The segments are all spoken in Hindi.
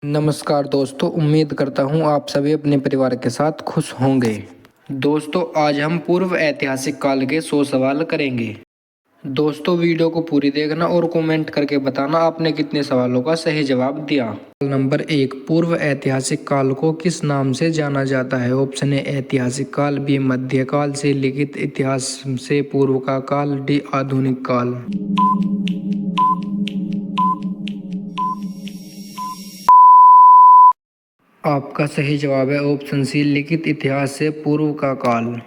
नमस्कार दोस्तों, उम्मीद करता हूँ आप सभी अपने परिवार के साथ खुश होंगे। दोस्तों, आज हम पूर्व ऐतिहासिक काल के 100 सवाल करेंगे। दोस्तों, वीडियो को पूरी देखना और कमेंट करके बताना आपने कितने सवालों का सही जवाब दिया। नंबर 1, पूर्व ऐतिहासिक काल को किस नाम से जाना जाता है? ऑप्शन ए ऐतिहासिक काल, बी मध्यकाल, सी लिखित इतिहास से पूर्व का काल, डी आधुनिक काल। आपका सही जवाब है ऑप्शन सी लिखित इतिहास से पूर्व का काल।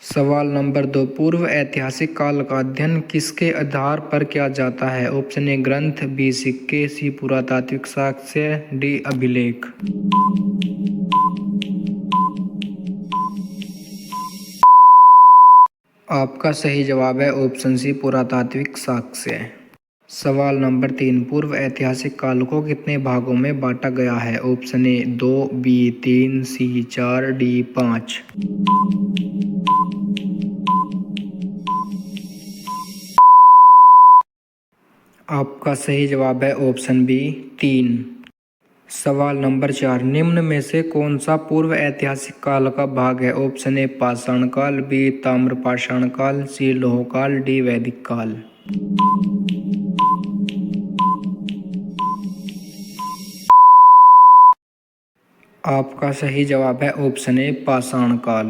सवाल नंबर 2, पूर्व ऐतिहासिक काल का अध्ययन किसके आधार पर किया जाता है? ऑप्शन ए ग्रंथ, बी सिक्के, सी पुरातात्विक साक्ष्य, डी अभिलेख। आपका सही जवाब है ऑप्शन सी पुरातात्विक साक्ष्य। सवाल नंबर 3, पूर्व ऐतिहासिक काल को कितने भागों में बांटा गया है? Option A 2, B 3, C 4, D 5। आपका सही जवाब है ऑप्शन बी 3। सवाल नंबर 4, निम्न में से कौन सा पूर्व ऐतिहासिक काल का भाग है? ऑप्शन ए पाषाण काल, बी ताम्र पाषाण काल, सी लौह काल, डी वैदिक काल। आपका सही जवाब है ऑप्शन ए पाषाण काल।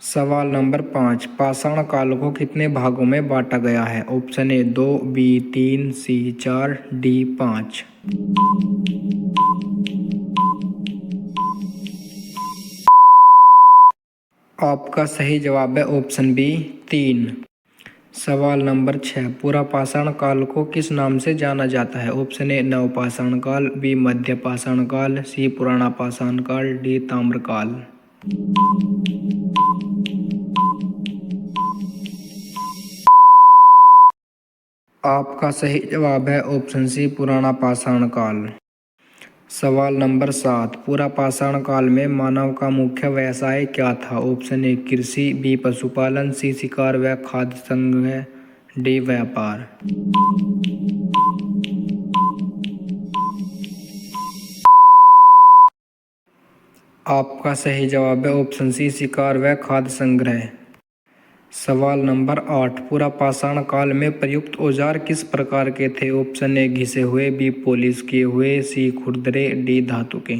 सवाल नंबर 5, पाषाण काल को कितने भागों में बांटा गया है? Option A 2, B 3, C 4, D 5। आपका सही जवाब है ऑप्शन बी 3। सवाल नंबर 6, पूरा पाषाण काल को किस नाम से जाना जाता है? ऑप्शन ए नवपाषाण काल, बी मध्य पाषाण काल, सी पुराना पाषाण काल, डी ताम्र काल। आपका सही जवाब है ऑप्शन सी पुराना पाषाण काल। सवाल नंबर 7, पूरा पाषाण काल में मानव का मुख्य व्यवसाय क्या था? ऑप्शन ए कृषि, बी पशुपालन, सी शिकार व खाद्य संग्रह, डी व्यापार। आपका सही जवाब है ऑप्शन सी शिकार व खाद्य संग्रह। सवाल नंबर 8, पूरा पाषाण काल में प्रयुक्त औजार किस प्रकार के थे? ऑप्शन ए घिसे हुए, बी पॉलिश किए हुए, सी खुरदरे, डी धातु के।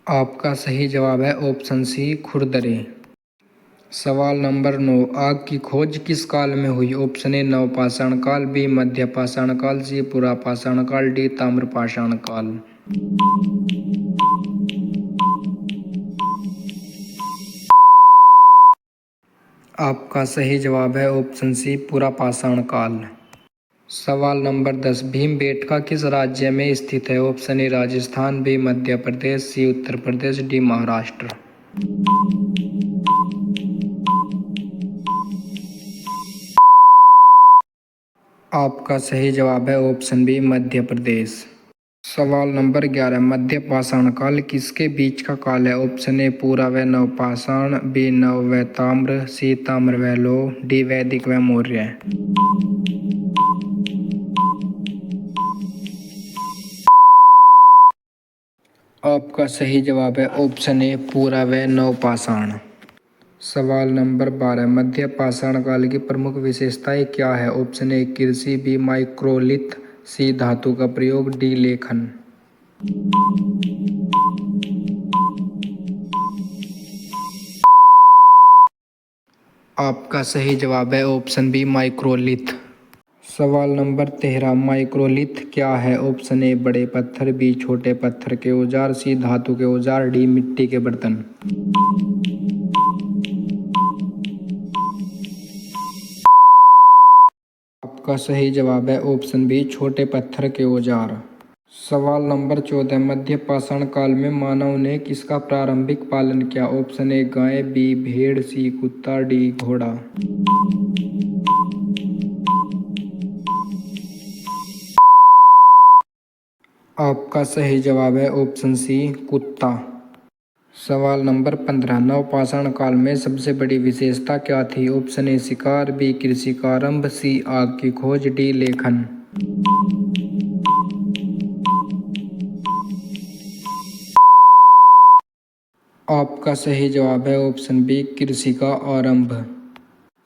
आपका सही जवाब है ऑप्शन सी खुरदरे। सवाल नंबर 9, आग की खोज किस काल में हुई? ऑप्शन ए नवपाषाण काल, बी मध्य पाषाण काल, सी पुरा पाषाण काल, डी ताम्र पाषाण काल। आपका सही जवाब है ऑप्शन सी पुरा पाषाण काल। सवाल नंबर 10, भीमबेटका किस राज्य में स्थित है? Option A Rajasthan, B Madhya Pradesh, C Uttar Pradesh, D Maharashtra. आपका सही जवाब है ऑप्शन बी मध्य प्रदेश। सवाल नंबर 11, मध्य पाषाण काल किसके बीच का काल है? ऑप्शन ए पूरा व नवपाषाण, बी नव व ताम्र, सी ताम्र व लौह, डी वैदिक व मौर्य। आपका सही जवाब है ऑप्शन ए पूरा व नवपाषाण। सवाल नंबर 12, मध्य पाषाण काल की प्रमुख विशेषताएं क्या है? ऑप्शन ए कृषि, बी माइक्रोलिथ, सी धातु का प्रयोग, डी लेखन। आपका सही जवाब है ऑप्शन बी माइक्रोलिथ। सवाल नंबर 13, माइक्रोलिथ क्या है? ऑप्शन ए बड़े पत्थर, बी छोटे पत्थर के औजार, सी धातु के औजार, डी मिट्टी के बर्तन। आपका सही जवाब है ऑप्शन बी छोटे पत्थर के औजार। सवाल नंबर 14, मध्य पाषाण काल में मानव ने किसका प्रारंभिक पालन किया? ऑप्शन ए गाय, बी भेड़, सी कुत्ता, डी घोड़ा। आपका सही जवाब है ऑप्शन सी कुत्ता। सवाल नंबर 15, नवपाषाण काल में सबसे बड़ी विशेषता क्या थी? ऑप्शन ए शिकार, बी कृषि का आरंभ, सी आग की खोज, डी लेखन। आपका सही जवाब है ऑप्शन बी कृषि का आरंभ।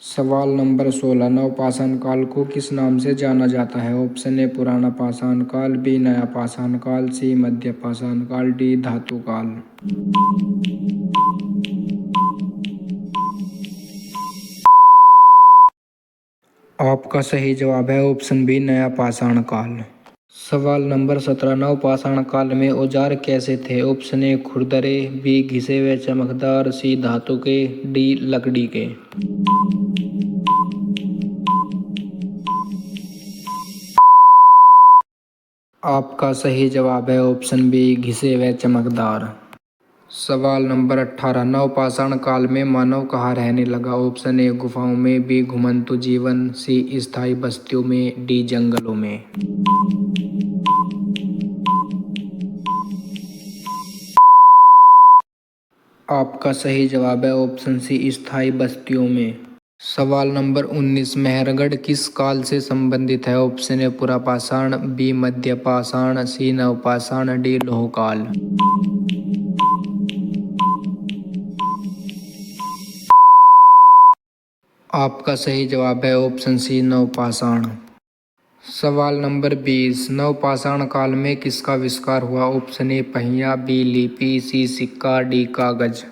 सवाल नंबर 16, नवपाषाण काल को किस नाम से जाना जाता है? ऑप्शन ए पुराना पाषाण काल, बी नया पाषाण काल, सी मध्य पाषाण काल, डी धातु काल। आपका सही जवाब है ऑप्शन बी नया पाषाण काल। सवाल नंबर 17, नवपाषाण काल में औजार कैसे थे? ऑप्शन ए खुरदरे, बी घिसे हुए चमकदार, सी धातु के, डी लकड़ी के। आपका सही जवाब है ऑप्शन बी घिसे हुए चमकदार। सवाल नंबर 18, नवपाषाण काल में मानव कहाँ रहने लगा? ऑप्शन ए गुफाओं में, बी घुमंतु जीवन, सी स्थायी बस्तियों में, डी जंगलों में। आपका सही जवाब है ऑप्शन सी स्थायी बस्तियों में। सवाल नंबर 19, मेहरगढ़ किस काल से संबंधित है? ऑप्शन ए पुरापाषाण, बी मध्य पाषाण, सी नवपाषाण, डी लौह काल। आपका सही जवाब है ऑप्शन सी नवपाषाण। सवाल नंबर 20, नवपाषाण काल में किसका आविष्कार हुआ? ऑप्शन ए पहिया, बी लिपि, सी सिक्का, डी कागज।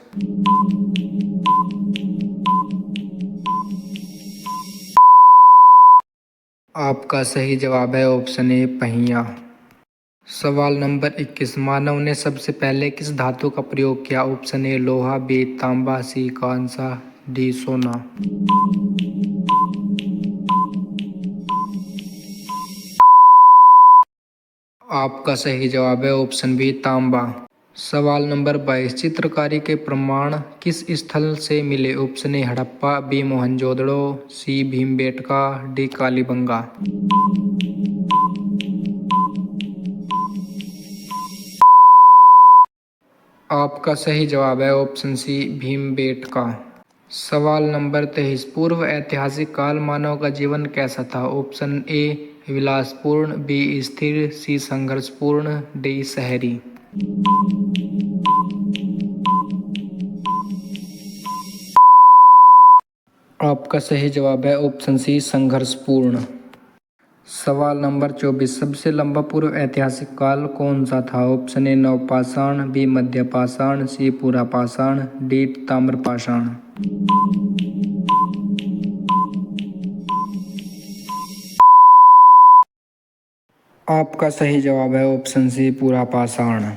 आपका सही जवाब है ऑप्शन ए पहिया। सवाल नंबर 21, मानव ने सबसे पहले किस धातु का प्रयोग किया? ऑप्शन ए लोहा, बी तांबा, सी कांसा, डी सोना। आपका सही जवाब है ऑप्शन बी तांबा। सवाल नंबर 22, चित्रकारी के प्रमाण किस स्थल से मिले? Option A Harappa, B Mohenjodaro, C Bhimbetka, D Kalibanga. आपका सही जवाब है ऑप्शन सी भीमबेटका। सवाल नंबर 23, पूर्व ऐतिहासिक काल मानव का जीवन कैसा था? ऑप्शन ए विलासपूर्ण, बी स्थिर, सी संघर्षपूर्ण, डी शहरी। आपका सही जवाब है ऑप्शन सी संघर्षपूर्ण। सवाल नंबर 24, सबसे लंबा पूर्व ऐतिहासिक काल कौन सा था? ऑप्शन ए नवपाषाण, बी मध्य पाषाण, सी पुरापाषाण, डी ताम्रपाषाण। आपका सही जवाब है ऑप्शन सी पुरापाषाण।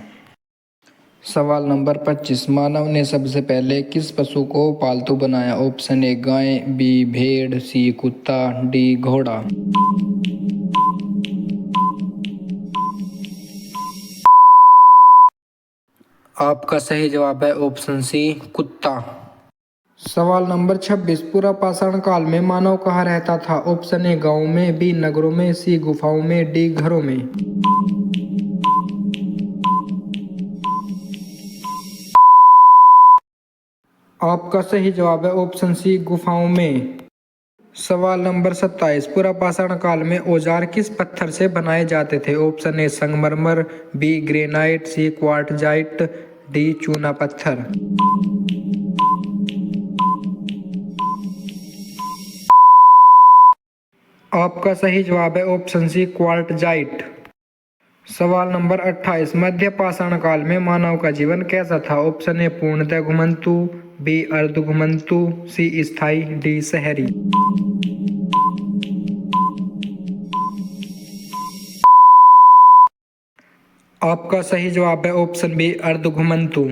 सवाल नंबर 25, मानव ने सबसे पहले किस पशु को पालतू बनाया? ऑप्शन ए गाय, बी भेड़, सी कुत्ता, डी घोड़ा। आपका सही जवाब है ऑप्शन सी कुत्ता। सवाल नंबर 26, पुरापाषाण काल में मानव कहाँ रहता था? ऑप्शन ए गाँव में, बी नगरों में, सी गुफाओं में, डी घरों में। आपका सही जवाब है ऑप्शन सी गुफाओं में। सवाल नंबर 27, पुरापाषाण काल में औजार किस पत्थर से बनाए जाते थे? ऑप्शन ए संगमरमर, बी ग्रेनाइट, सी क्वार्टजाइट, डी चूना पत्थर। आपका सही जवाब है ऑप्शन सी क्वार्टजाइट। सवाल नंबर 28, मध्य पाषाण काल में मानव का जीवन कैसा था? ऑप्शन ए पूर्णतः घुमंतु, बी अर्ध घुमंतु, सी स्थायी, डी शहरी। आपका सही जवाब है ऑप्शन बी अर्ध घुमंतु।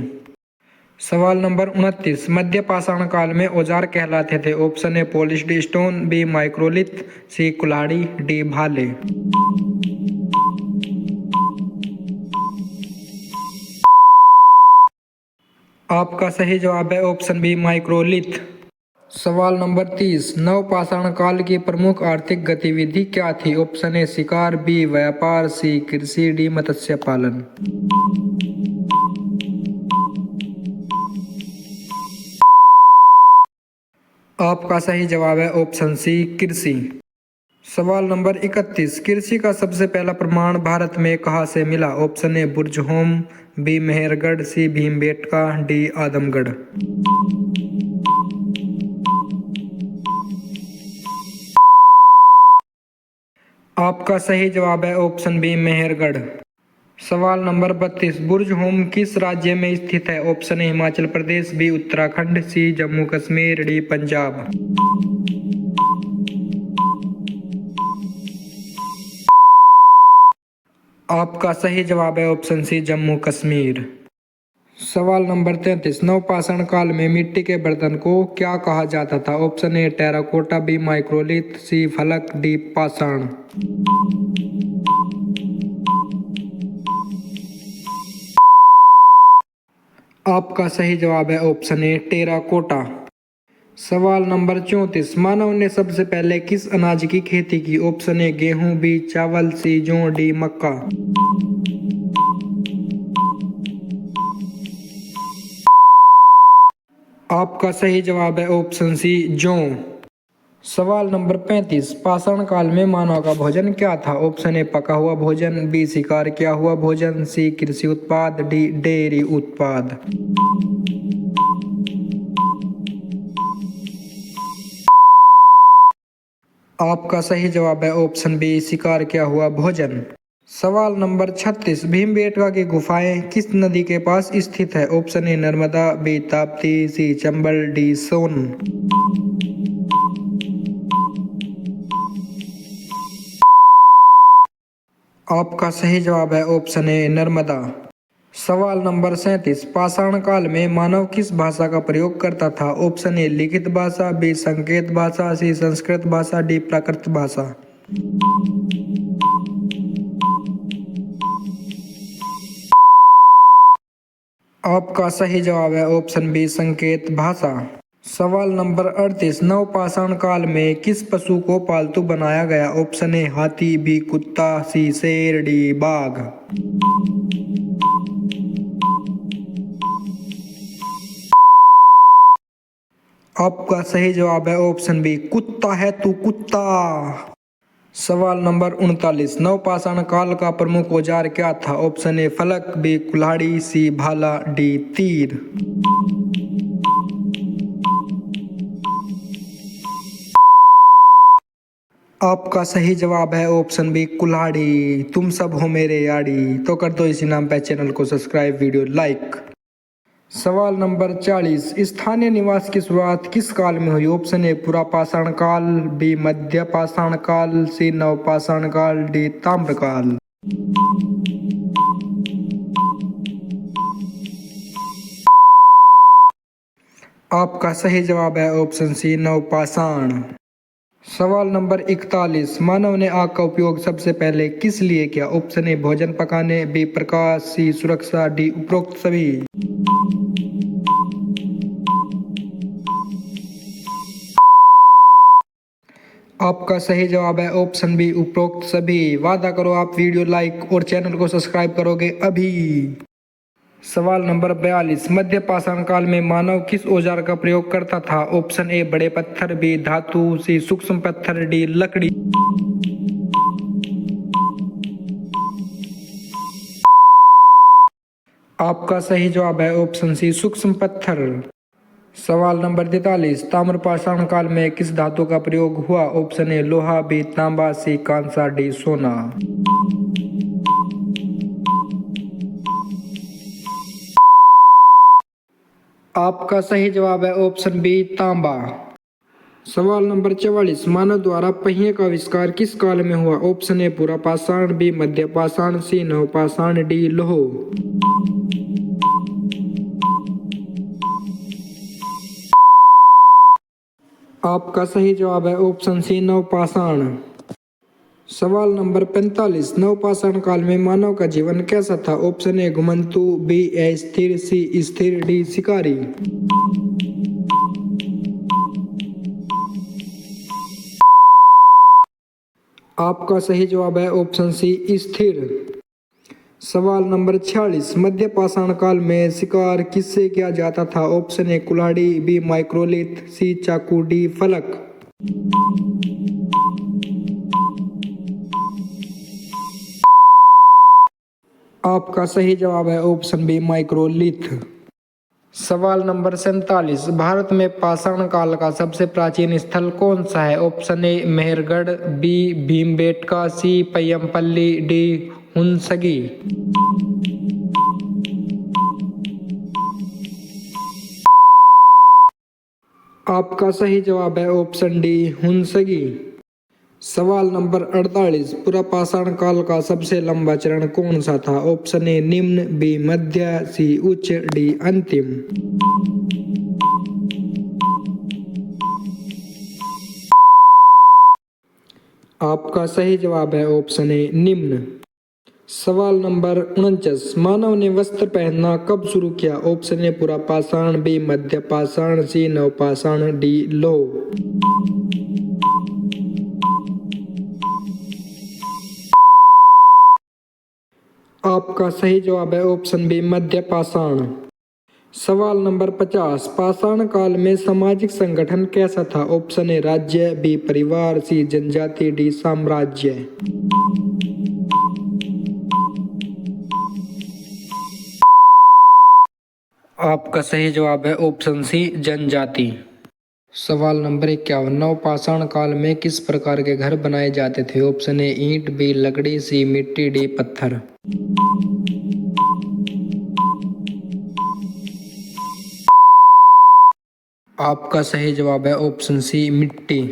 सवाल नंबर 29, मध्य पाषाण काल में औजार कहलाते थे? Option A polished stone, B microlith, C कुल्हाड़ी, डी भाले। आपका सही जवाब है ऑप्शन बी माइक्रोलिथ। सवाल नंबर 30, नवपाषाण काल की प्रमुख आर्थिक गतिविधि क्या थी? ऑप्शन ए शिकार, बी व्यापार, सी कृषि, डी मत्स्य पालन। आपका सही जवाब है ऑप्शन सी कृषि। सवाल नंबर 31, कृषि का सबसे पहला प्रमाण भारत में कहाँ से मिला? Option A Burzahom, B Mehrgarh, C Bhimbetka, D Adamgarh. आपका सही जवाब है ऑप्शन बी मेहरगढ़। सवाल नंबर 32, बुर्ज होम किस राज्य में स्थित है? Option A Himachal Pradesh, B Uttarakhand, C Jammu Kashmir, D Punjab. आपका सही जवाब है ऑप्शन सी जम्मू कश्मीर। सवाल नंबर 33, नवपाषाण काल में मिट्टी के बर्तन को क्या कहा जाता था? Option A terracotta, B microlith, C फलक, डी पाषाण। आपका सही जवाब है ऑप्शन ए टेराकोटा। सवाल नंबर 34, मानव ने सबसे पहले किस अनाज की खेती की? ऑप्शन ए गेहूं, बी चावल, सी जौ, डी मक्का। आपका सही जवाब है ऑप्शन सी जौ। सवाल नंबर 35, पाषाण काल में मानव का भोजन क्या था? ऑप्शन ए पका हुआ भोजन, बी शिकार किया हुआ भोजन, सी कृषि उत्पाद, डी डेयरी उत्पाद। आपका सही जवाब है ऑप्शन बी शिकार किया हुआ भोजन। सवाल नंबर 36, भीमबेटका की गुफाएं किस नदी के पास स्थित है? Option A Narmada, B Tapti, C Chambal, D Son. आपका सही जवाब है ऑप्शन ए नर्मदा। सवाल नंबर 37, पाषाण काल में मानव किस भाषा का प्रयोग करता था? ऑप्शन ए लिखित भाषा, बी संकेत भाषा, सी संस्कृत भाषा, डी प्राकृत भाषा। आपका सही जवाब है ऑप्शन बी संकेत भाषा। सवाल नंबर 38, नवपाषाण काल में किस पशु को पालतू बनाया गया? ऑप्शन ए हाथी, बी कुत्ता, सी शेर, डी बाघ। आपका सही जवाब है ऑप्शन बी कुत्ता है तू कुत्ता। सवाल नंबर 39, नवपाषाण काल का प्रमुख औजार क्या था? ऑप्शन ए फलक, बी कुल्हाड़ी, सी भाला, डी तीर। आपका सही जवाब है ऑप्शन बी कुल्हाड़ी। तुम सब हो मेरे यारी। तो कर दो इसी नाम पे चैनल को सब्सक्राइब, वीडियो लाइक। सवाल नंबर 40, स्थानीय निवास की शुरुआत किस काल में हुई? ऑप्शन ए पुरापाषाण काल, बी मध्य पाषाण काल, सी नवपाषाण काल, डी ताम्रकाल। आपका सही जवाब है ऑप्शन सी नवपाषाण। सवाल नंबर 41, मानव ने आग का उपयोग सबसे पहले किस लिए किया? ऑप्शन ए भोजन पकाने, बी प्रकाश, सी सुरक्षा, डी उपरोक्त सभी। आपका सही जवाब है ऑप्शन बी उपरोक्त सभी। वादा करो आप वीडियो लाइक और चैनल को सब्सक्राइब करोगे अभी। सवाल नंबर 42, मध्य पाषाण काल में मानव किस औजार का प्रयोग करता था? ऑप्शन ए बड़े पत्थर, बी धातु, सी सूक्ष्म पत्थर, डी लकड़ी। आपका सही जवाब है ऑप्शन सी सूक्ष्म पत्थर। सवाल नंबर 43, ताम्रपाषाण काल में किस धातु का प्रयोग हुआ? ऑप्शन ए लोहा, बी तांबा, सी कांसा, डी सोना। आपका सही जवाब है ऑप्शन बी तांबा। सवाल नंबर 44, मानव द्वारा पहिए का आविष्कार किस काल में हुआ? ऑप्शन ए पुरापाषाण, बी मध्य पाषाण, सी नवपाषाण, डी लौह। आपका सही जवाब है ऑप्शन सी नवपाषाण। सवाल नंबर 45, नवपाषाण काल में मानव का जीवन कैसा था? ऑप्शन ए घुमंतु, बी अस्थिर, सी स्थिर, डी शिकारी। आपका सही जवाब है ऑप्शन सी स्थिर। सवाल नंबर 46, मध्य पाषाण काल में शिकार किससे किया जाता था? ऑप्शन ए कुल्हाड़ी, बी माइक्रोलिथ, सी चाकू, डी फलक। आपका सही जवाब है ऑप्शन बी माइक्रोलिथ। सवाल नंबर 47, भारत में पाषाण काल का सबसे प्राचीन स्थल कौन सा है? Option A Mehrgarh, B Bhimbetka, C Paiyampalli, D Hunsgi. आपका सही जवाब है ऑप्शन डी हुंसगी। सवाल नंबर 48, पुरापाषाण काल का सबसे लंबा चरण कौन सा था? ऑप्शन ए निम्न, बी मध्य, सी उच्च, डी अंतिम। आपका सही जवाब है ऑप्शन ए निम्न। सवाल नंबर 49, मानव ने वस्त्र पहनना कब शुरू किया? ऑप्शन ए पुरापाषाण, बी मध्य पाषाण, सी नवपाषाण, डी लौह। आपका सही जवाब है ऑप्शन बी मध्य पाषाण। सवाल नंबर 50, पाषाण काल में सामाजिक संगठन कैसा था? ऑप्शन ए राज्य, बी परिवार, सी जनजाति, डी साम्राज्य। आपका सही जवाब है ऑप्शन सी जनजाति। सवाल नंबर 51, नवपाषाण काल में किस प्रकार के घर बनाए जाते थे? ऑप्शन ए ईंट, बी लकड़ी, सी मिट्टी, डी पत्थर। आपका सही जवाब है ऑप्शन सी मिट्टी।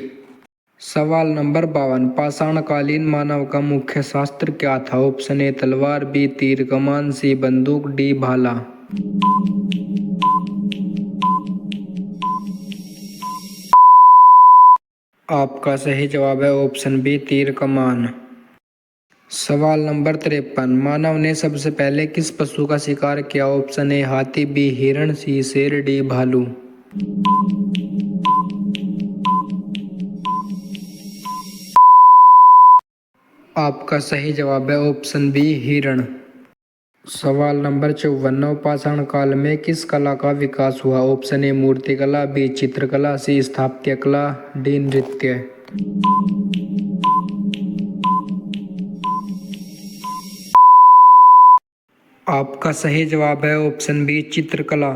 सवाल नंबर 52, पाषाणकालीन मानव का मुख्य शास्त्र क्या था? ऑप्शन ए तलवार, बी तीर कमान, सी बंदूक, डी भाला। आपका सही जवाब है ऑप्शन बी तीर कमान। सवाल नंबर 53, मानव ने सबसे पहले किस पशु का शिकार किया? ऑप्शन ए हाथी, बी हिरण, सी शेर, डी भालू। आपका सही जवाब है ऑप्शन बी हिरण। सवाल नंबर 54, नवपाषाण काल में किस कला का विकास हुआ? ऑप्शन ए मूर्तिकला, बी चित्रकला, सी स्थापत्य कला, डी नृत्य। आपका सही जवाब है ऑप्शन बी चित्रकला।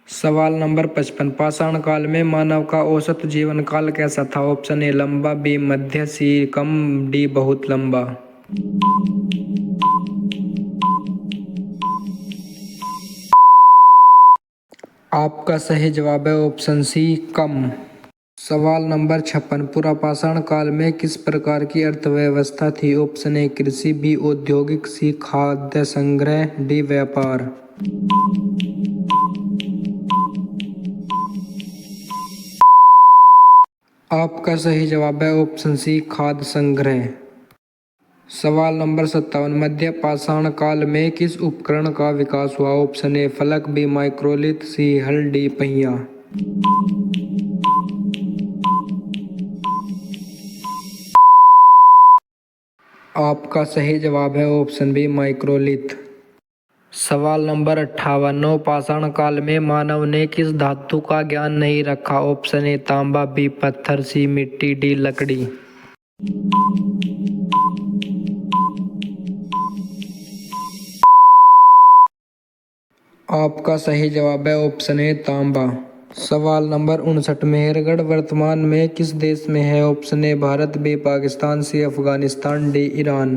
सवाल नंबर 55, पाषाण काल में मानव का औसत जीवन काल कैसा था? ऑप्शन ए लंबा, बी मध्य, सी कम, डी बहुत लंबा। आपका सही जवाब है ऑप्शन सी कम। सवाल नंबर 56, पुरापाषाण काल में किस प्रकार की अर्थव्यवस्था थी? ऑप्शन ए कृषि, बी औद्योगिक, सी खाद्य संग्रह, डी व्यापार। आपका सही जवाब है ऑप्शन सी खाद्य संग्रह। सवाल नंबर 57, मध्य पाषाण काल में किस उपकरण का विकास हुआ? ऑप्शन ए फलक, बी माइक्रोलिथ, सी हल, डी पहिया। आपका सही जवाब है ऑप्शन बी माइक्रोलिथ। सवाल नंबर 58, नवपाषाण काल में मानव ने किस धातु का ज्ञान नहीं रखा? ऑप्शन ए तांबा, बी पत्थर, सी मिट्टी, डी लकड़ी। आपका सही जवाब है ऑप्शन ए तांबा। सवाल नंबर 59, मेहरगढ़ वर्तमान में किस देश में है? Option A Bharat, B Pakistan, C Afghanistan, D Iran.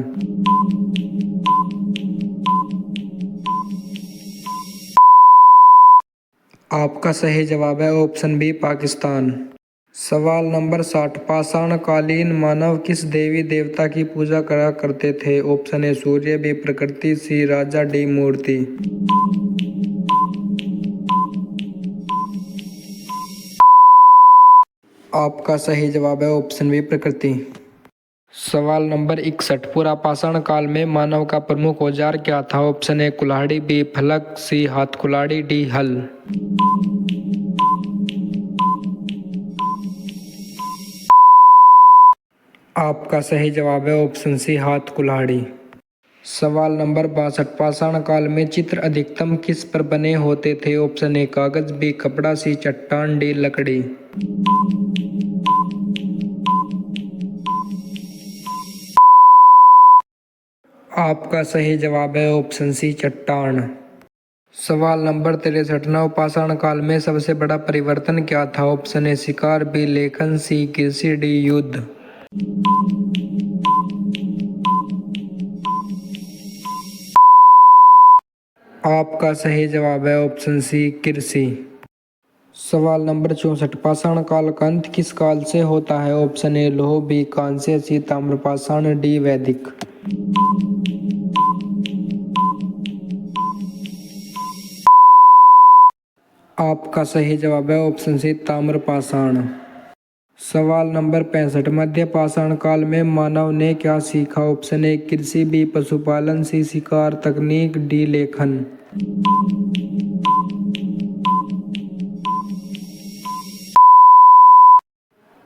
आपका सही जवाब है ऑप्शन बी पाकिस्तान। सवाल नंबर 60, पाषाण कालीन मानव किस देवी देवता की पूजा करा करते थे? ऑप्शन ए सूर्य, बी प्रकृति, सी राजा, डी मूर्ति। आपका सही जवाब है ऑप्शन बी प्रकृति। सवाल नंबर 61, पुरापाषाण काल में मानव का प्रमुख औजार क्या था? ऑप्शन ए कुल्हाड़ी, बी फलक, सी हाथ कुल्हाड़ी, डी हल। आपका सही जवाब है ऑप्शन सी हाथ कुल्हाड़ी। सवाल नंबर 62, पाषाण काल में चित्र अधिकतम किस पर बने होते थे? ऑप्शन ए कागज, बी कपड़ा, सी चट्टान, डी लकड़ी। आपका सही जवाब है ऑप्शन सी चट्टान। सवाल नंबर 63, नवपाषाण काल में सबसे बड़ा परिवर्तन क्या था? ऑप्शन ए शिकार, बी लेखन, सी कृषि, डी युद्ध। आपका सही जवाब है ऑप्शन सी कृषि। सवाल नंबर 64, पाषाण काल का अंत किस काल से होता है? ऑप्शन ए लौह, बी कांस्य, सी ताम्रपाषाण, डी वैदिक। आपका सही जवाब है ऑप्शन सी ताम्रपाषाण। सवाल नंबर 65, मध्य पाषाण काल में मानव ने क्या सीखा? ऑप्शन ए कृषि, बी पशुपालन, सी शिकार तकनीक, डी लेखन।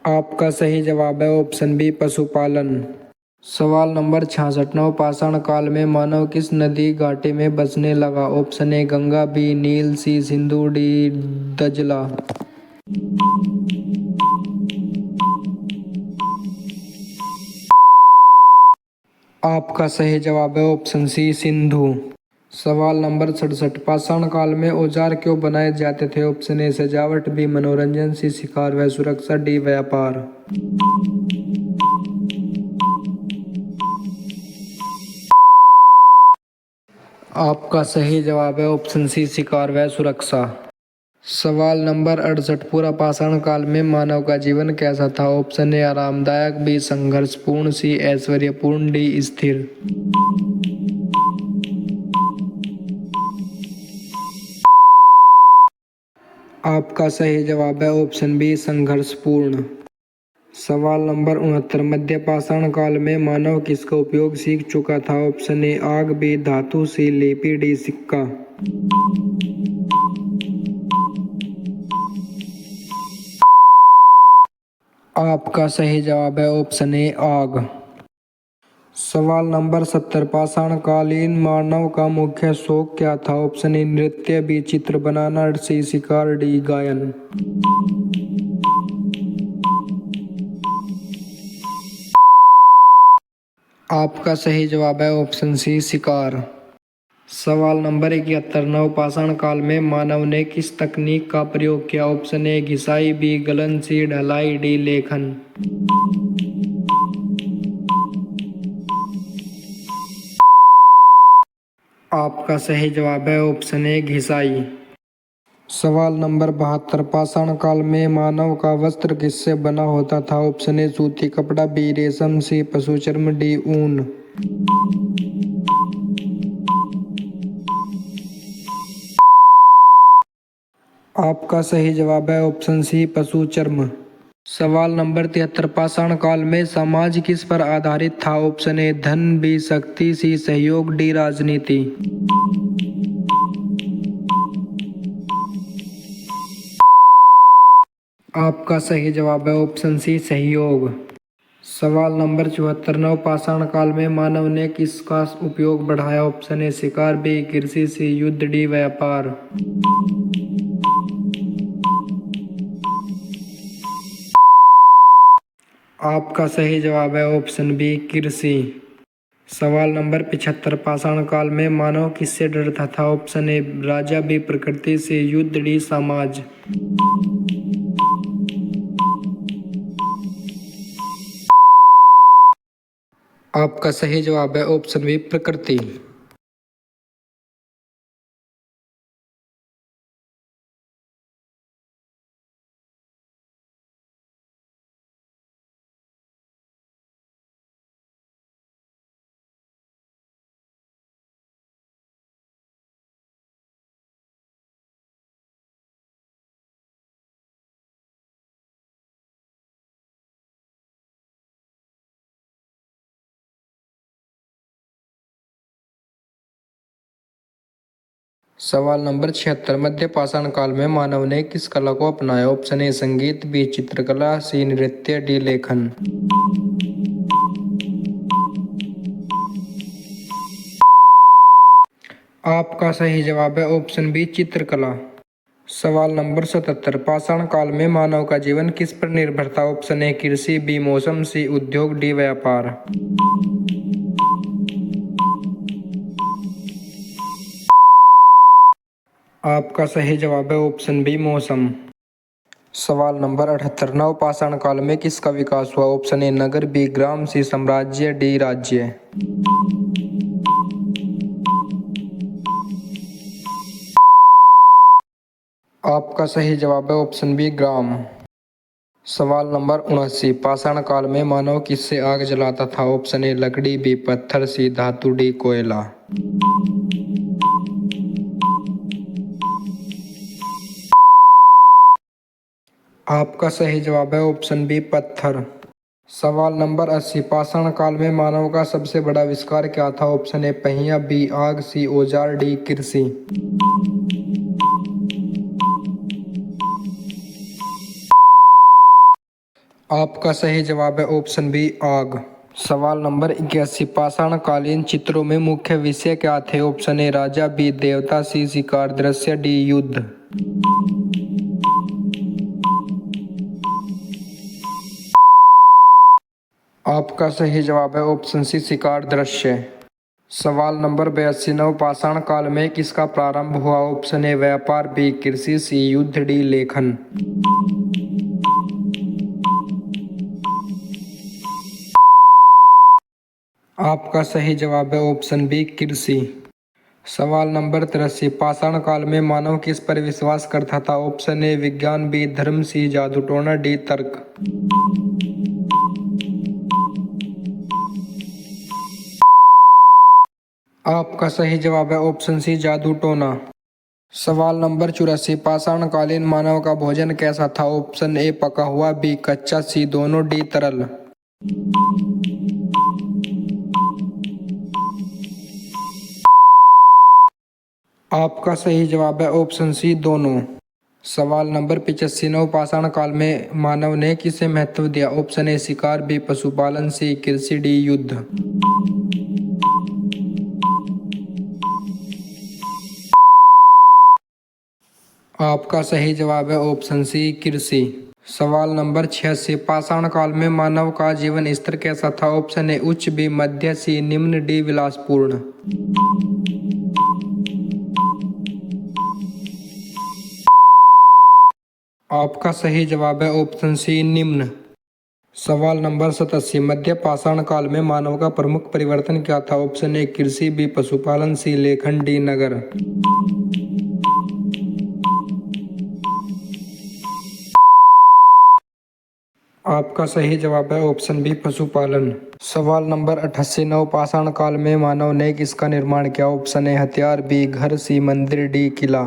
आपका सही जवाब है ऑप्शन बी पशुपालन। सवाल नंबर 66, नवपाषाण काल में मानव किस नदी घाटी में बसने लगा? Option A Ganga, B Nile, C Sindhu, D दजला। आपका सही जवाब है ऑप्शन सी सिंधु। सवाल नंबर 67, पाषाण काल में औजार क्यों बनाए जाते थे? ऑप्शन ए सजावट, बी मनोरंजन, सी शिकार व सुरक्षा, डी व्यापार। आपका सही जवाब है ऑप्शन सी शिकार व सुरक्षा। सवाल नंबर 68, पूरा पाषाण काल में मानव का जीवन कैसा था? ऑप्शन ए आरामदायक, बी संघर्षपूर्ण, सी ऐश्वर्यपूर्ण, डी स्थिर। आपका सही जवाब है ऑप्शन बी संघर्षपूर्ण। सवाल नंबर 69, मध्य पाषाण काल में मानव किसका उपयोग सीख चुका था? ऑप्शन ए आग, बी धातु, सी लिपि, डी सिक्का। आपका सही जवाब है ऑप्शन ए आग। सवाल नंबर 70, पाषाण कालीन मानव का मुख्य शौक क्या था? ऑप्शन ए नृत्य, बी चित्र बनाना, सी शिकार, डी गायन। आपका सही जवाब है ऑप्शन सी शिकार। सवाल नंबर 71, नवपाषाण काल में मानव ने किस तकनीक का प्रयोग किया? ऑप्शन ए घिसाई, बी गलन, सी ढलाई, डी लेखन। आपका सही जवाब है ऑप्शन ए घिसाई। सवाल नंबर 72, पाषाण काल में मानव का वस्त्र किससे बना होता था? ऑप्शन ए सूती कपड़ा, बी रेशम, सी पशु चर्म, डी ऊन। आपका सही जवाब है ऑप्शन सी पशु चर्म। सवाल नंबर 73, पाषाण काल में समाज किस पर आधारित था? ऑप्शन ए धन, बी शक्ति, सी सहयोग, डी राजनीति। आपका सही जवाब है ऑप्शन सी सहयोग। सवाल नंबर 74, नवपाषाण काल में मानव ने किसका उपयोग बढ़ाया? ऑप्शन ए शिकार, बी कृषि, सी युद्ध, डी व्यापार। आपका सही जवाब है ऑप्शन बी कृषि। सवाल नंबर 75, पाषाण काल में मानव किससे डरता था? ऑप्शन ए राजा, बी प्रकृति, सी युद्ध, डी समाज। आपका सही जवाब है ऑप्शन बी प्रकृति। सवाल नंबर 76, मध्य पाषाण काल में मानव ने किस कला को अपनाया? ऑप्शन ए संगीत, बी चित्रकला, सी नृत्य, डी लेखन। आपका सही जवाब है ऑप्शन बी चित्रकला। सवाल नंबर 77, पाषाण काल में मानव का जीवन किस पर निर्भर था? ऑप्शन ए कृषि, बी मौसम, सी उद्योग, डी व्यापार। आपका सही जवाब है ऑप्शन बी मौसम। सवाल नंबर 78, नवपाषाण काल में किसका विकास हुआ? ऑप्शन ए नगर, बी ग्राम, सी साम्राज्य, डी राज्य। आपका सही जवाब है ऑप्शन बी ग्राम। सवाल नंबर 79, पाषाण काल में मानव किससे आग जलाता था? ऑप्शन ए लकड़ी, बी पत्थर, सी धातु, डी कोयला। आपका सही जवाब है ऑप्शन बी पत्थर। सवाल नंबर 80, पाषाण काल में मानव का सबसे बड़ा आविष्कार क्या था? ऑप्शन ए पहिया, बी आग, सी औजार, डी कृषि। आपका सही जवाब है ऑप्शन बी आग। सवाल नंबर 81, पाषाण कालीन चित्रों में मुख्य विषय क्या थे? ऑप्शन ए राजा, बी देवता, सी शिकार दृश्य, डी युद्ध। आपका सही जवाब है ऑप्शन सी शिकार दृश्य। सवाल नंबर 82, नवपाषाण काल में किसका प्रारंभ हुआ? ऑप्शन ए व्यापार, बी कृषि, सी युद्ध, डी लेखन। आपका सही जवाब है ऑप्शन बी कृषि। सवाल नंबर 83, पाषाण काल में मानव किस पर विश्वास करता था? ऑप्शन ए विज्ञान, बी धर्म, सी जादू टोना, डी तर्क। आपका सही जवाब है ऑप्शन सी जादू टोना। सवाल नंबर 84, पाषाण कालीन मानव का भोजन कैसा था? ऑप्शन ए पका हुआ, बी कच्चा, सी दोनों, डी तरल। आपका सही जवाब है ऑप्शन सी दोनों। सवाल नंबर 85, नवपाषाण काल में मानव ने किसे महत्व दिया? ऑप्शन ए शिकार, बी पशुपालन, सी कृषि, डी युद्ध। आपका सही जवाब है ऑप्शन सी कृषि। सवाल नंबर 86, पाषाण काल में मानव का जीवन स्तर कैसा था? ऑप्शन ए उच्च, बी मध्य, सी निम्न, डी विलासपूर्ण। आपका सही जवाब है ऑप्शन सी निम्न। सवाल नंबर 87, मध्य पाषाण काल में मानव का प्रमुख परिवर्तन क्या था? ऑप्शन ए कृषि, बी पशुपालन, सी लेखन, डी नगर। आपका सही जवाब है ऑप्शन बी पशुपालन। सवाल नंबर 88, नवपाषाण काल में मानव ने किसका निर्माण किया? ऑप्शन ए हथियार, बी घर, सी मंदिर, डी किला।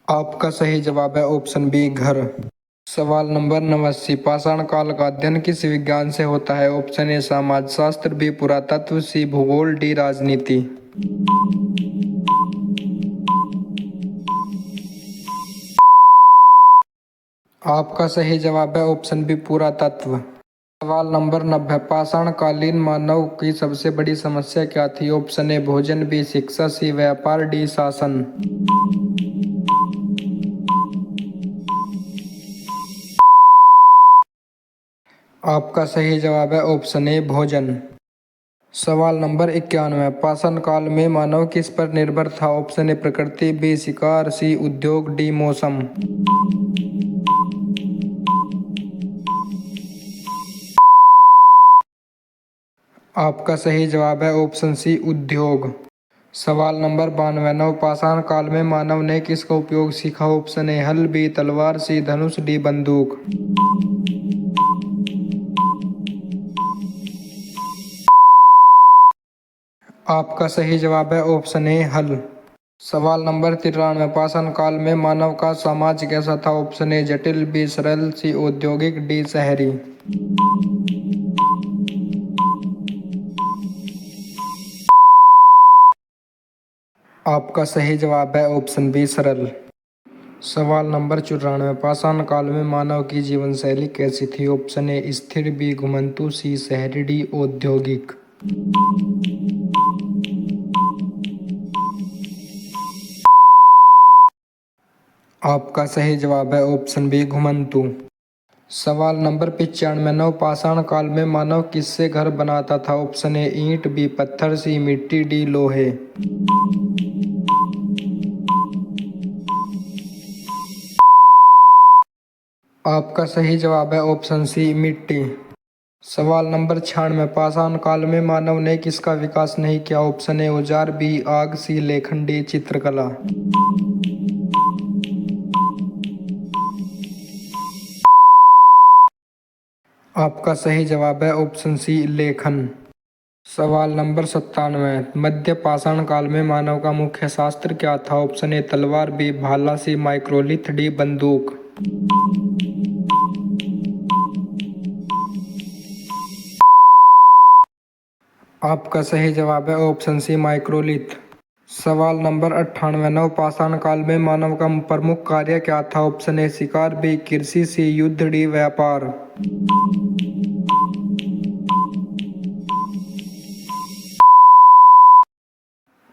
आपका सही जवाब है ऑप्शन बी घर। सवाल नंबर 89, पाषाण काल का अध्ययन किस विज्ञान से होता है? ऑप्शन ए समाजशास्त्र, बी पुरातत्व, सी भूगोल, डी राजनीति। आपका सही जवाब है ऑप्शन बी पुरातत्व। सवाल नंबर 90, पाषाण कालीन मानव की सबसे बड़ी समस्या क्या थी? ऑप्शन ए भोजन, बी शिक्षा, सी व्यापार, डी शासन। आपका सही जवाब है ऑप्शन ए भोजन। सवाल नंबर 91, पाषाण काल में मानव किस पर निर्भर था? ऑप्शन ए प्रकृति, बी शिकार, सी उद्योग, डी मौसम। आपका सही जवाब है ऑप्शन सी उद्योग। सवाल नंबर 92, नवपाषाण काल में मानव ने किसका उपयोग सीखा? ऑप्शन ए हल, बी तलवार, सी धनुष, डी बंदूक। आपका सही जवाब है ऑप्शन ए हल। सवाल नंबर 93, पाषाण काल में मानव का समाज कैसा था? ऑप्शन ए जटिल, बी सरल, सी औद्योगिक, डी शहरी। आपका सही जवाब है ऑप्शन बी सरल। सवाल नंबर 94। पाषाण काल में मानव की जीवन शैली कैसी थी? ऑप्शन ए स्थिर, बी घुमंतु, सी शहरी, डी औद्योगिक। आपका सही जवाब है ऑप्शन बी घुमंतु। सवाल नंबर 95। नवपाषाण काल में मानव किससे घर बनाता था? ऑप्शन ए ईंट, बी पत्थर, सी मिट्टी, डी लोहे। आपका सही जवाब है ऑप्शन सी मिट्टी। सवाल नंबर 96। पाषाण काल में मानव ने किसका विकास नहीं किया? ऑप्शन ए औजार, बी आग, सी लेखन, डी चित्रकला। आपका सही जवाब है ऑप्शन सी लेखन। सवाल नंबर 97। मध्य पाषाण काल में मानव का मुख्य शास्त्र क्या था? ऑप्शन ए तलवार, बी भाला, सी माइक्रोलिथ, डी बंदूक। आपका सही जवाब है ऑप्शन सी माइक्रोलिथ। सवाल नंबर 98। नवपाषाण काल में मानव का प्रमुख कार्य क्या था? ऑप्शन ए शिकार, बी कृषि, सी युद्ध, डी व्यापार।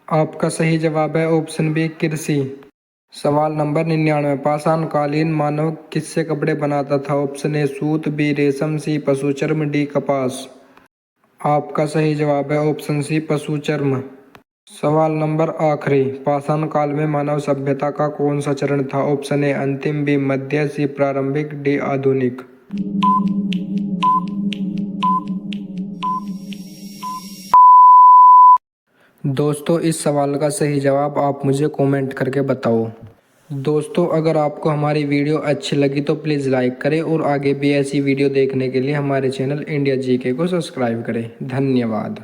आपका सही जवाब है ऑप्शन बी कृषि। सवाल नंबर 99। पाषाण कालीन मानव किससे कपड़े बनाता था? ऑप्शन ए सूत, बी रेशम, सी पशु चर्म, डी कपास। आपका सही जवाब है ऑप्शन सी पशु चर्म। सवाल नंबर आखिरी। पाषाण काल में मानव सभ्यता का कौन सा चरण था? ऑप्शन ए अंतिम, बी मध्य, सी प्रारंभिक, डी आधुनिक। दोस्तों इस सवाल का सही जवाब आप मुझे कमेंट करके बताओ। दोस्तों अगर आपको हमारी वीडियो अच्छी लगी तो प्लीज़ लाइक करें और आगे भी ऐसी वीडियो देखने के लिए हमारे चैनल इंडिया जीके को सब्सक्राइब करें। धन्यवाद।